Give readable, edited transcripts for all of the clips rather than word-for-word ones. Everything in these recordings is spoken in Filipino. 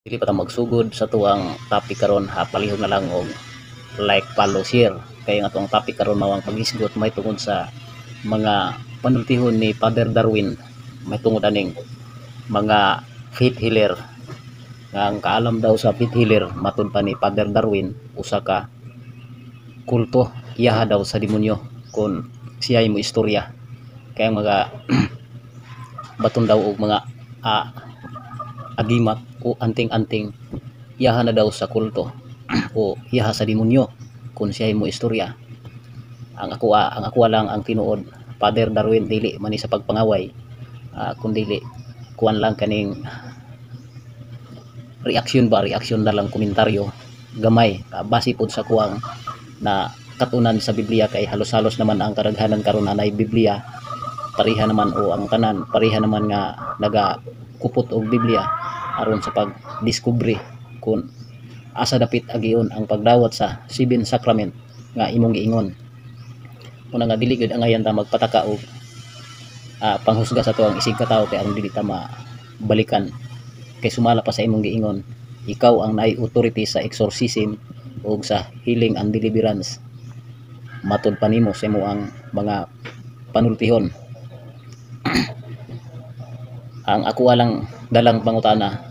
Dili pa ta magsugod sa tuwang topic karon, ha palihog na lang og like, follow, share kay ang atong topic karon mawang paghisgot may tungod sa mga panultihon ni Father Darwin, may tungod aning mga faith healer nga ang kaalam daw sa faith healer matud pa ni Father Darwin usa ka kulto iyaha daw sa demonyo kung siya mo istorya kay ang mga baton daw og mga agimat o anting-anting iyaha na daw sa kulto o iyaha sa demonyo kung siya mo istorya. Ang ako lang ang tinuod Father Darwin, dili man sa pagpangaway, kung dili kuan lang kaning reaksyon na lang, komentaryo gamay base pod sa kuwang na katunan sa Biblia kay halos-halos naman ang kadaghanan karon anay Biblia pareha naman o ang tanan pareha naman nga nagakupot og Biblia aron sa pagdiskubre kung asa dapit agiyon ang pagdawat sa 7 sacrament nga imong giingon. Muna nga dili gud angayan ta magpataka og panghusga sa tuwang isig ka tawo kay aron dili ta mabalikan kay sumala pa sa imong giingon ikaw ang naay authority sa exorcism o sa healing and deliverance matud pa nimo sa imo ang mga panultihon. Ang ako lang dalang pangutana,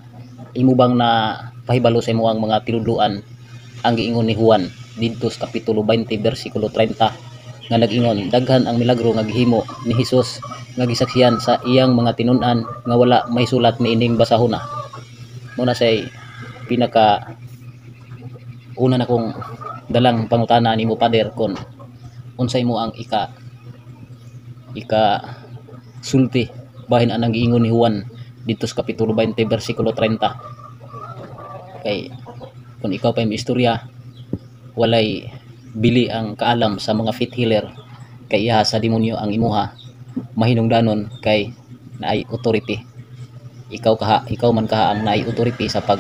imo bang na pahibalo sa imo ang mga tinudluan ang giingon ni Juan didto sa kapitulo 20 bersikulo 30 nga nag-ingon daghan ang milagro nga gihimo ni Hesus nga gisaksihan sa iyang mga tinun-an nga wala may sulat niining basahona. Muna say pinaka una na kong dalang pangutana nimo Pader kon unsay mo ang ika sulti bahin anang giingon ni Juan dito sa kapitulo 20 bersikulo 30 kay kung ikaw pa yung istorya walay bili ang kaalam sa mga faith healer kay iyaha sa demonyo ang imuha mahinungdanon kay naay authority ikaw man kaha ang naay authority sa pag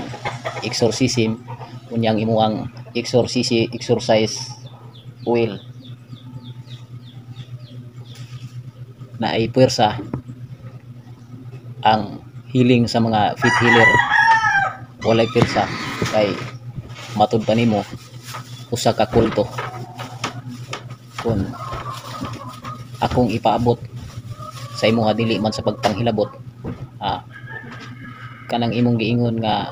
exorcism unyang imuang exorcise oil na ay puwersa ang healing sa mga faith healer walay puwersa kay matud pa nimo usa ka kulto. Kung akong ipaabot sa imo nga dili man sa pagpanghilabot kanang imong giingon nga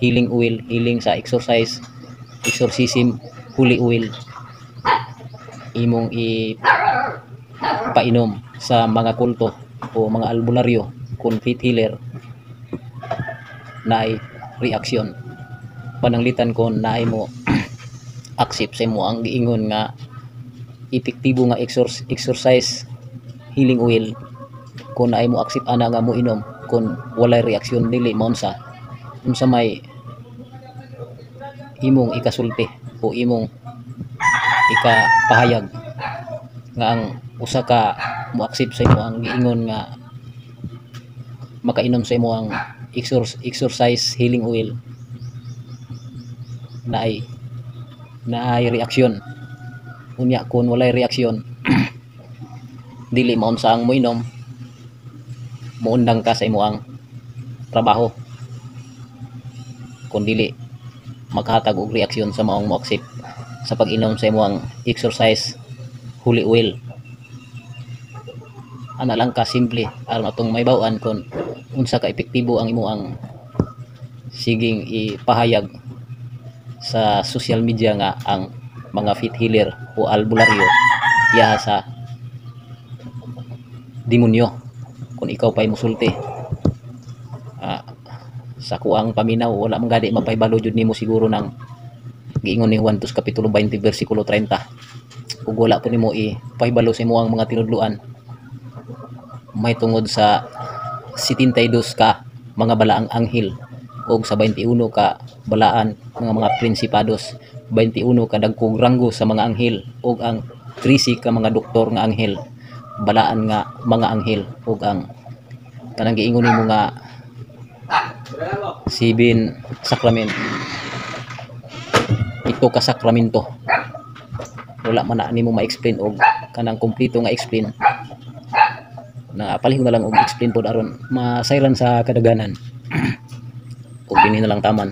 healing oil, healing sa exorcism holy oil imong painom sa mga kulto o mga albularyo kung faith healer naay reaksyon pananglitan kon naay mo accept sa mo ang giingon nga epektibo nga exercise healing oil kung naay mo accept ana nga mo inom kung walay reaksyon dili maunsa unsa may imong ikasulti o imong ikapahayag nga ang usa ka mo accept sa imo ang giingon nga makainom sa imo ang exercise healing oil naay reaksyon unya kung walay reaksyon dili maunsa ang mo inom muundang ka sa imo ang trabaho kung dili maghatag og reaksyon sa maong mo accept sa pag-inom sa imo ang exercise holy oil. Ana lang ka simple aron atong may baw-an kung unsa ka epektibo ang imo ang siging ipahayag sa social media nga ang mga faith healer o albularyo iyaha sa demonyo kung ikaw pa'y musulti. Sa kuang paminaw wala man gadi mapahibalo jud nimo siguro nang giingon ni Juan tus kapitulo 20 bersikulo 30 ug wala po nimo ipahibalo sa imo ang mga tinudluan may tungod sa 72 ka mga balaang anghel ug sa 21 ka balaan mga prinsipados 21 ka dagkong ranggo sa mga anghel ug ang 13 ka mga doktor nga anghel balaan nga mga anghel ug ang kanang giingon nimo nga 7 sacrament ito ka sakramento wala man na nimo ma-explain og kanang kompleto nga explain na palihog na lang og explain pod aron masayran sa kadaganan. ug dinhi na lang taman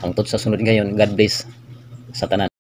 hangtod sa sunod ngayon. God bless sa tanan.